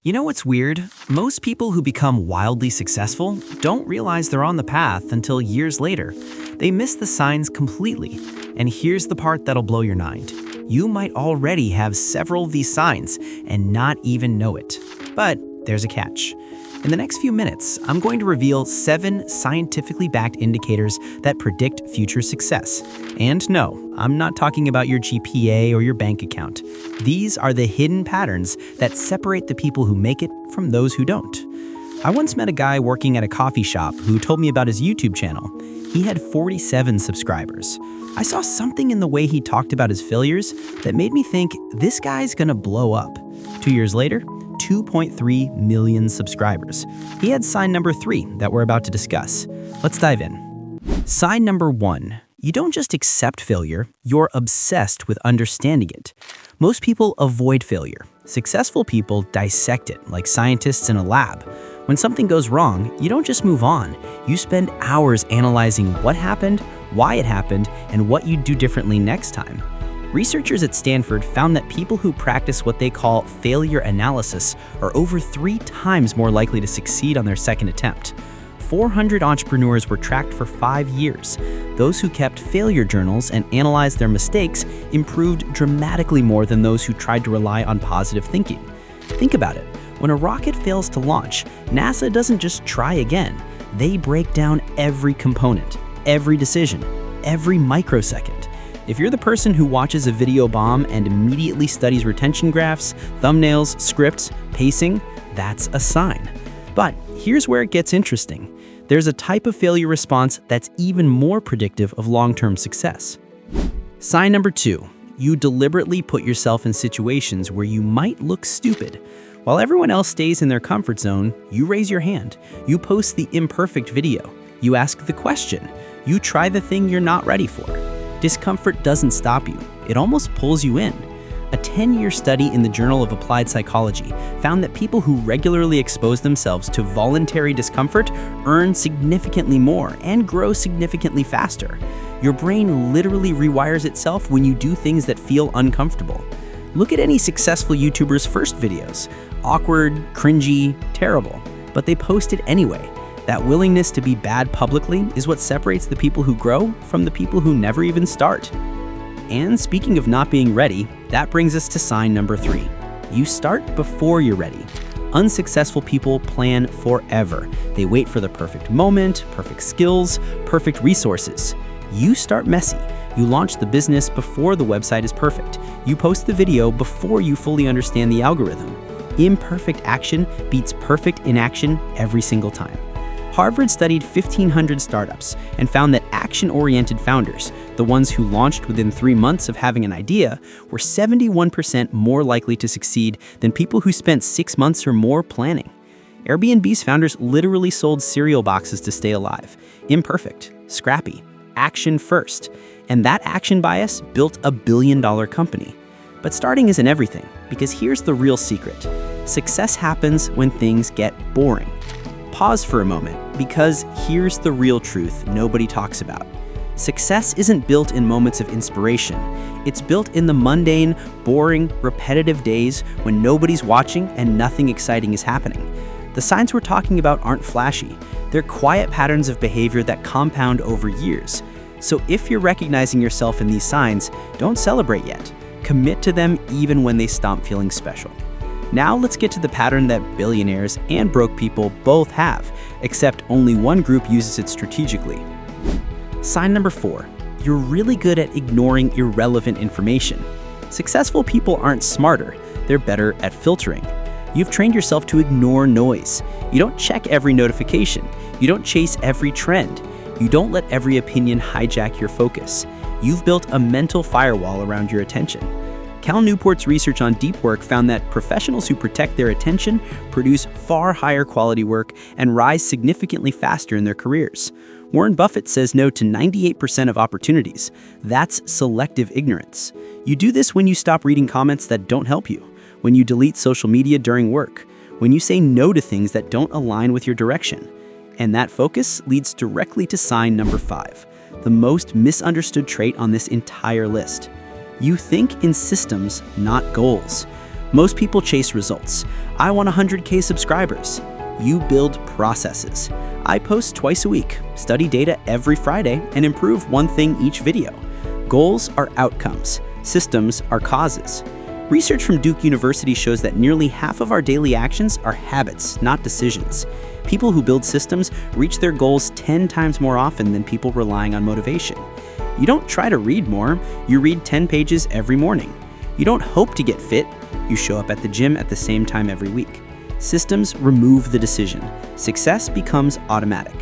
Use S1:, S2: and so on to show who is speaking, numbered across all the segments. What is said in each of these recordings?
S1: You know what's weird? Most people who become wildly successful don't realize they're on the path until years later. They miss the signs completely. And here's the part that'll blow your mind. You might already have several of these signs and not even know it. But there's a catch. In the next few minutes, I'm going to reveal 7 scientifically backed indicators that predict future success. And no, I'm not talking about your GPA or your bank account. These are the hidden patterns that separate the people who make it from those who don't. I once met a guy working at a coffee shop who told me about his YouTube channel. He had 47 subscribers. I saw something in the way he talked about his failures that made me think this guy's gonna blow up. 2 years later, 2.3 million subscribers. He had sign number 3 that we're about to discuss. Let's dive in. Sign number 1. You don't just accept failure, you're obsessed with understanding it. Most people avoid failure. Successful people dissect it, like scientists in a lab. When something goes wrong, you don't just move on. You spend hours analyzing what happened, why it happened, and what you'd do differently next time. Researchers at Stanford found that people who practice what they call failure analysis are over 3 times more likely to succeed on their second attempt. 400 entrepreneurs were tracked for 5 years. Those who kept failure journals and analyzed their mistakes improved dramatically more than those who tried to rely on positive thinking. Think about it. When a rocket fails to launch, NASA doesn't just try again. They break down every component, every decision, every microsecond. If you're the person who watches a video bomb and immediately studies retention graphs, thumbnails, scripts, pacing, that's a sign. But here's where it gets interesting. There's a type of failure response that's even more predictive of long-term success. Sign number 2. You deliberately put yourself in situations where you might look stupid. While everyone else stays in their comfort zone, you raise your hand. You post the imperfect video. You ask the question. You try the thing you're not ready for. Discomfort doesn't stop you. It almost pulls you in. A 10-year study in the Journal of Applied Psychology found that people who regularly expose themselves to voluntary discomfort earn significantly more and grow significantly faster. Your brain literally rewires itself when you do things that feel uncomfortable. Look at any successful YouTuber's first videos. Awkward, cringy, terrible. But they post it anyway. That willingness to be bad publicly is what separates the people who grow from the people who never even start. And speaking of not being ready, that brings us to sign number 3. You start before you're ready. Unsuccessful people plan forever. They wait for the perfect moment, perfect skills, perfect resources. You start messy. You launch the business before the website is perfect. You post the video before you fully understand the algorithm. Imperfect action beats perfect inaction every single time. Harvard studied 1,500 startups and found that action-oriented founders, the ones who launched within 3 months of having an idea, were 71% more likely to succeed than people who spent 6 months or more planning. Airbnb's founders literally sold cereal boxes to stay alive. Imperfect, scrappy, action first. And that action bias built a billion-dollar company. But starting isn't everything, because here's the real secret. Success happens when things get boring. Pause for a moment, because here's the real truth nobody talks about. Success isn't built in moments of inspiration. It's built in the mundane, boring, repetitive days when nobody's watching and nothing exciting is happening. The signs we're talking about aren't flashy. They're quiet patterns of behavior that compound over years. So if you're recognizing yourself in these signs, don't celebrate yet. Commit to them even when they stop feeling special. Now let's get to the pattern that billionaires and broke people both have, except only one group uses it strategically. Sign number 4. You're really good at ignoring irrelevant information. Successful people aren't smarter, they're better at filtering. You've trained yourself to ignore noise. You don't check every notification. You don't chase every trend. You don't let every opinion hijack your focus. You've built a mental firewall around your attention. Cal Newport's research on deep work found that professionals who protect their attention produce far higher quality work and rise significantly faster in their careers. Warren Buffett says no to 98% of opportunities. That's selective ignorance. You do this when you stop reading comments that don't help you, when you delete social media during work, when you say no to things that don't align with your direction. And that focus leads directly to sign number 5, the most misunderstood trait on this entire list. You think in systems, not goals. Most people chase results. I want 100K subscribers. You build processes. I post twice a week, study data every Friday, and improve one thing each video. Goals are outcomes. Systems are causes. Research from Duke University shows that nearly half of our daily actions are habits, not decisions. People who build systems reach their goals 10 times more often than people relying on motivation. You don't try to read more, you read 10 pages every morning. You don't hope to get fit, you show up at the gym at the same time every week. Systems remove the decision. Success becomes automatic.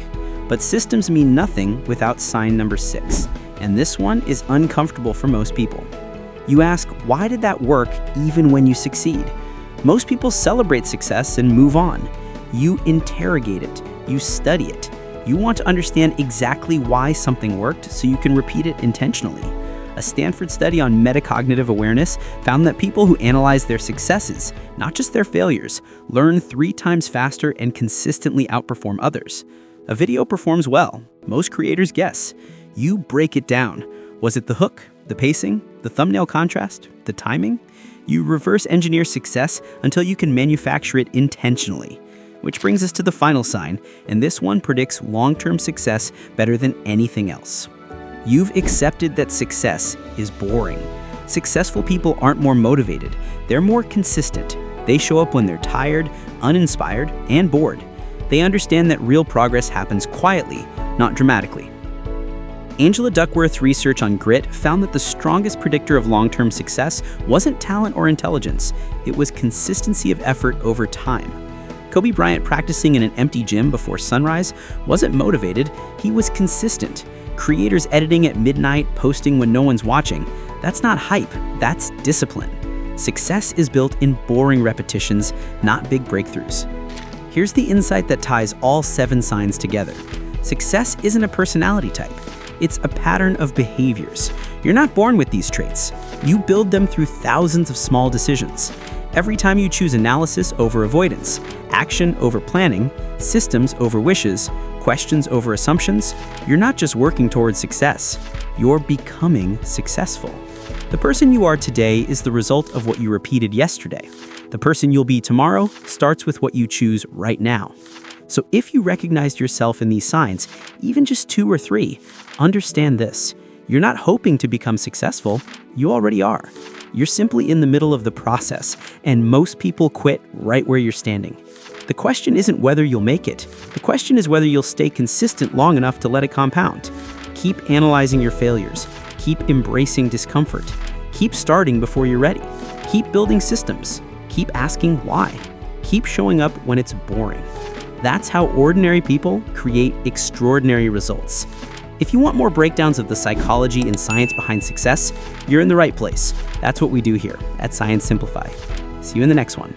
S1: But systems mean nothing without sign number 6, and this one is uncomfortable for most people. You ask, why did that work even when you succeed? Most people celebrate success and move on. You interrogate it, you study it. You want to understand exactly why something worked so you can repeat it intentionally. A Stanford study on metacognitive awareness found that people who analyze their successes, not just their failures, learn 3 times faster and consistently outperform others. A video performs well. Most creators guess. You break it down. Was it the hook, the pacing, the thumbnail contrast, the timing? You reverse engineer success until you can manufacture it intentionally. Which brings us to the final sign, and this one predicts long-term success better than anything else. You've accepted that success is boring. Successful people aren't more motivated, they're more consistent. They show up when they're tired, uninspired, and bored. They understand that real progress happens quietly, not dramatically. Angela Duckworth's research on grit found that the strongest predictor of long-term success wasn't talent or intelligence, it was consistency of effort over time. Kobe Bryant practicing in an empty gym before sunrise wasn't motivated, he was consistent. Creators editing at midnight, posting when no one's watching, that's not hype, that's discipline. Success is built in boring repetitions, not big breakthroughs. Here's the insight that ties all 7 signs together. Success isn't a personality type, it's a pattern of behaviors. You're not born with these traits. You build them through thousands of small decisions. Every time you choose analysis over avoidance, action over planning, systems over wishes, questions over assumptions, you're not just working towards success, you're becoming successful. The person you are today is the result of what you repeated yesterday. The person you'll be tomorrow starts with what you choose right now. So if you recognized yourself in these signs, even just 2 or 3, understand this. You're not hoping to become successful, you already are. You're simply in the middle of the process, and most people quit right where you're standing. The question isn't whether you'll make it. The question is whether you'll stay consistent long enough to let it compound. Keep analyzing your failures. Keep embracing discomfort. Keep starting before you're ready. Keep building systems. Keep asking why. Keep showing up when it's boring. That's how ordinary people create extraordinary results. If you want more breakdowns of the psychology and science behind success, you're in the right place. That's what we do here at Science Simplify. See you in the next one.